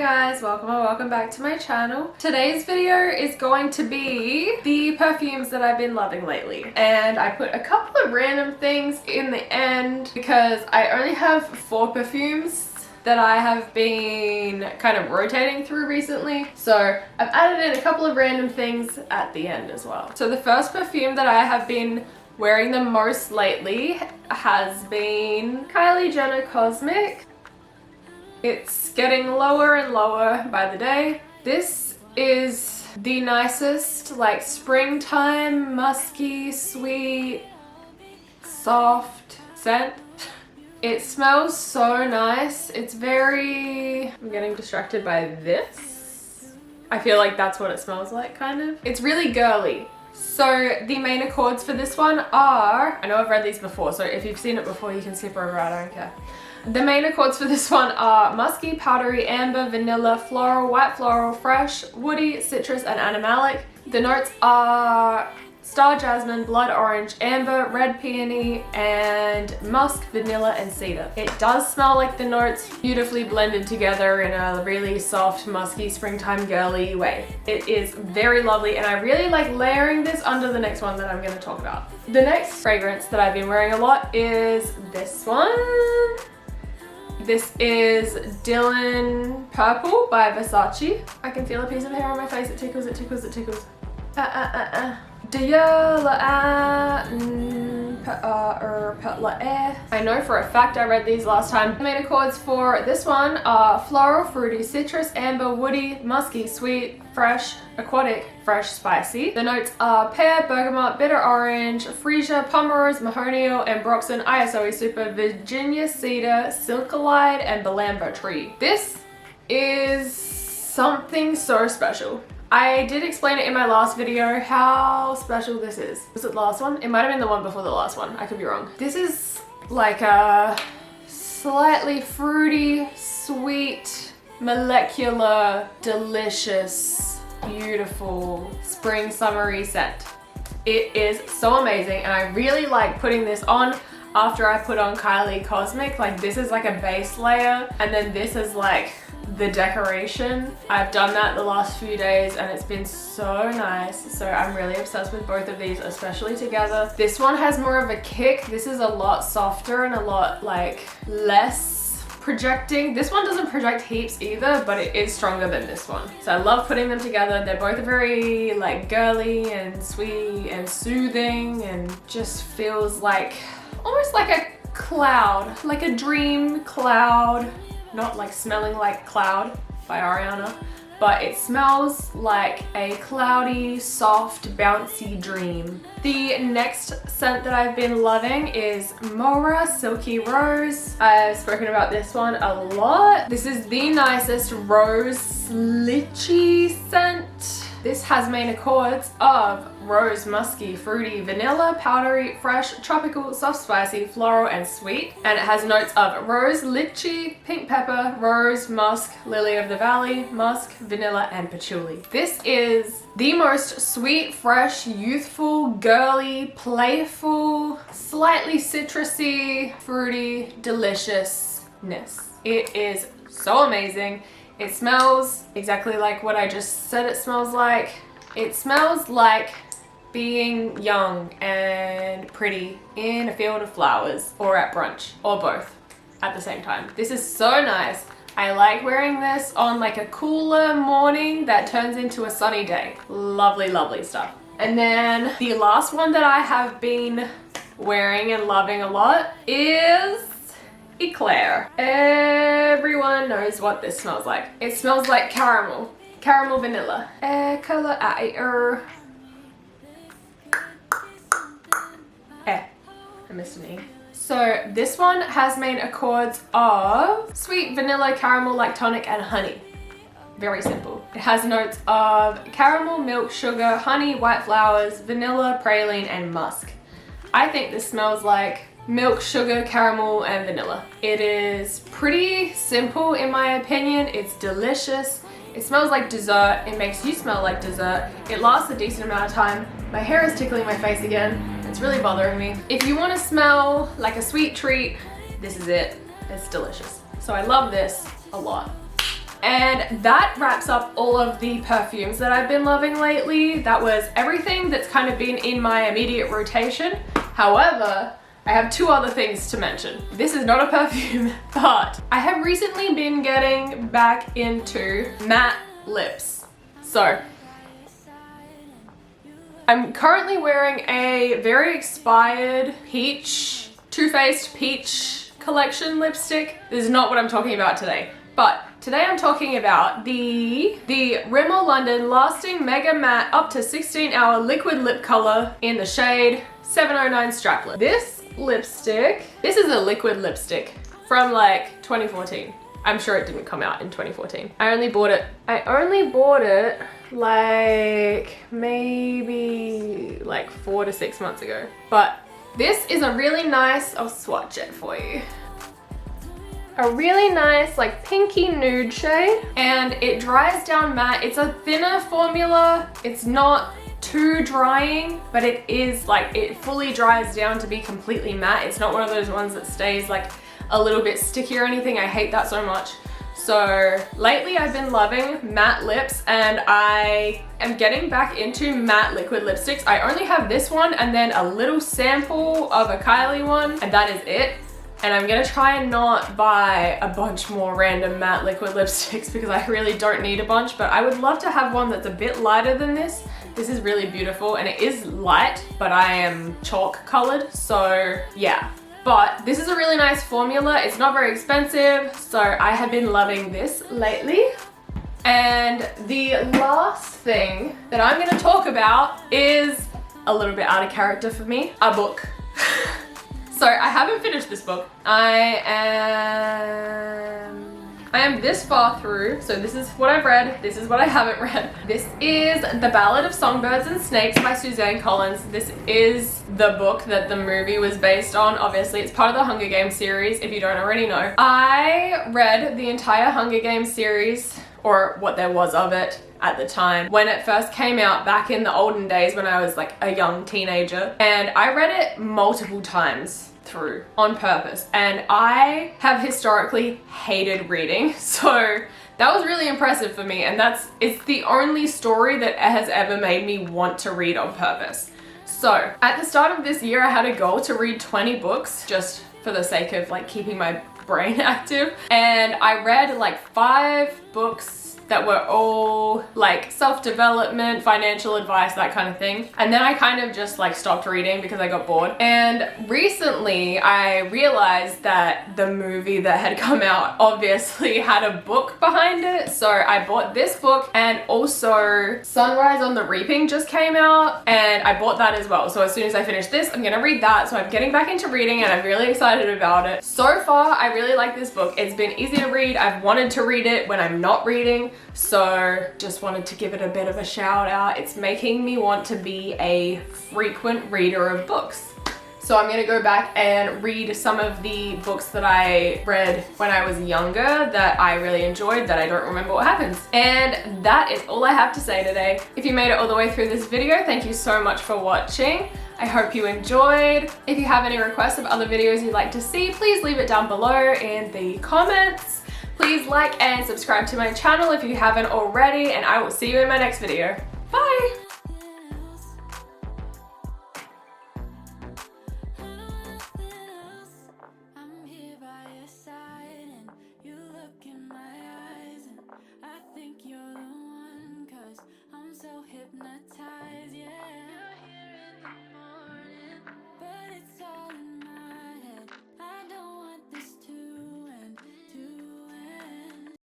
guys, welcome or welcome back to my channel. Today's video is going to be the perfumes that I've been loving lately, and I put a couple of random things in the end because I only have 4 perfumes that I have been kind of rotating through recently, so I've added in a couple of random things at the end as well. So the first perfume that I have been wearing the most lately has been Kylie Jenner Cosmic. It's getting lower and lower by the day. This is the nicest, like, springtime, musky, sweet, soft scent. It smells so nice. It's very... I'm getting distracted by this. I feel like that's what it smells like, kind of. It's really girly. So the main accords for this one are... I know I've read these before, so if you've seen it before, you can skip over it, I don't care. The main accords for this one are musky, powdery, amber, vanilla, floral, white floral, fresh, woody, citrus, and animalic. The notes are star jasmine, blood orange, amber, red peony, and musk, vanilla, and cedar. It does smell like the notes beautifully blended together in a really soft, musky, springtime girly way. It is very lovely, and I really like layering this under the next one that I'm going to talk about. The next fragrance that I've been wearing a lot is this one. This is Dylan Purple by Versace. I can feel a piece of hair on my face. It tickles, it tickles, it tickles. I know for a fact I read these last time. The main accords for this one are floral, fruity, citrus, amber, woody, musky, sweet, fresh, aquatic, fresh, spicy. The notes are pear, bergamot, bitter orange, freesia, pomerose, mahonio, ambroxan, ISOE super, Virginia cedar, silkalide, and Balamba tree. This is something so special. I did explain it in my last video how special this is. Was it the last one? It might have been the one before the last one. I could be wrong. This is like a slightly fruity, sweet, molecular, delicious, beautiful spring summery scent. It is so amazing, and I really like putting this on after I put on Kylie Cosmic. Like, this is like a base layer, and then this is like the decoration. I've done that the last few days and it's been so nice. So I'm really obsessed with both of these, especially together. This one has more of a kick. This is a lot softer and a lot like less projecting. This one doesn't project heaps either, but it is stronger than this one. So I love putting them together. They're both very like girly and sweet and soothing, and just feels like almost like a cloud, like a dream cloud. Not like smelling like Cloud by Ariana, but it smells like a cloudy, soft, bouncy dream. The next scent that I've been loving is Mora Silky Rose. I've spoken about this one a lot. This is the nicest rose lychee scent. This has main accords of rose, musky, fruity, vanilla, powdery, fresh, tropical, soft, spicy, floral, and sweet. And it has notes of rose, lychee, pink pepper, rose, musk, lily of the valley, musk, vanilla, and patchouli. This is the most sweet, fresh, youthful, girly, playful, slightly citrusy, fruity deliciousness. It is so amazing. It smells exactly like what I just said it smells like. It smells like being young and pretty in a field of flowers, or at brunch, or both at the same time. This is so nice. I like wearing this on like a cooler morning that turns into a sunny day. Lovely, lovely stuff. And then the last one that I have been wearing and loving a lot is Eclair. Everyone knows what this smells like. It smells like caramel. Caramel vanilla. Color I missed an E. So this one has main accords of sweet vanilla, caramel, lactonic, and honey. Very simple. It has notes of caramel, milk, sugar, honey, white flowers, vanilla, praline, and musk. I think this smells like milk, sugar, caramel, and vanilla. It is pretty simple in my opinion. It's delicious. It smells like dessert. It makes you smell like dessert. It lasts a decent amount of time. My hair is tickling my face again. It's really bothering me. If you want to smell like a sweet treat, this is it. It's delicious. So I love this a lot. And that wraps up all of the perfumes that I've been loving lately. That was everything that's kind of been in my immediate rotation. However, I have two other things to mention. This is not a perfume, but I have recently been getting back into matte lips. So, I'm currently wearing a very expired peach, Too Faced Peach collection lipstick. This is not what I'm talking about today, but today I'm talking about the Rimmel London Lasting Mega Matte Up to 16 Hour Liquid Lip Color in the shade 709 Strapless. This lipstick, this is a liquid lipstick from like 2014. I'm sure it didn't come out in 2014. I only bought it like maybe like 4 to 6 months ago. But this is a really nice, I'll swatch it for you. A really nice like pinky nude shade, and it dries down matte. It's a thinner formula. It's not too drying, but it is like, it fully dries down to be completely matte. It's not one of those ones that stays like a little bit sticky or anything. I hate that so much. So lately I've been loving matte lips, and I am getting back into matte liquid lipsticks. I only have this one and then a little sample of a Kylie one, and that is it. And I'm gonna try and not buy a bunch more random matte liquid lipsticks because I really don't need a bunch, but I would love to have one that's a bit lighter than this. This is really beautiful, and it is light, but I am chalk colored, so yeah. But this is a really nice formula. It's not very expensive, so I have been loving this lately. And the last thing that I'm gonna talk about is a little bit out of character for me, a book. So I haven't finished this book. I am this far through, so this is what I've read, this is what I haven't read. This is The Ballad of Songbirds and Snakes by Suzanne Collins. This is the book that the movie was based on. Obviously, it's part of the Hunger Games series, if you don't already know. I read the entire Hunger Games series, or what there was of it at the time, when it first came out back in the olden days when I was like a young teenager. And I read it multiple times through on purpose, and I have historically hated reading, so that was really impressive for me. And it's the only story that has ever made me want to read on purpose. So at the start of this year I had a goal to read 20 books just for the sake of like keeping my brain active, and I read like 5 books that were all like self-development, financial advice, that kind of thing. And then I kind of just like stopped reading because I got bored. And recently I realized that the movie that had come out obviously had a book behind it. So I bought this book, and also Sunrise on the Reaping just came out, and I bought that as well. So as soon as I finish this, I'm gonna read that. So I'm getting back into reading, and I'm really excited about it. So far, I really like this book. It's been easy to read. I've wanted to read it when I'm not reading. So just wanted to give it a bit of a shout out. It's making me want to be a frequent reader of books. So I'm gonna go back and read some of the books that I read when I was younger that I really enjoyed, that I don't remember what happens. And that is all I have to say today. If you made it all the way through this video, thank you so much for watching. I hope you enjoyed. If you have any requests of other videos you'd like to see, please leave it down below in the comments. Please like and subscribe to my channel if you haven't already, and I will see you in my next video. Bye! Hypnotized.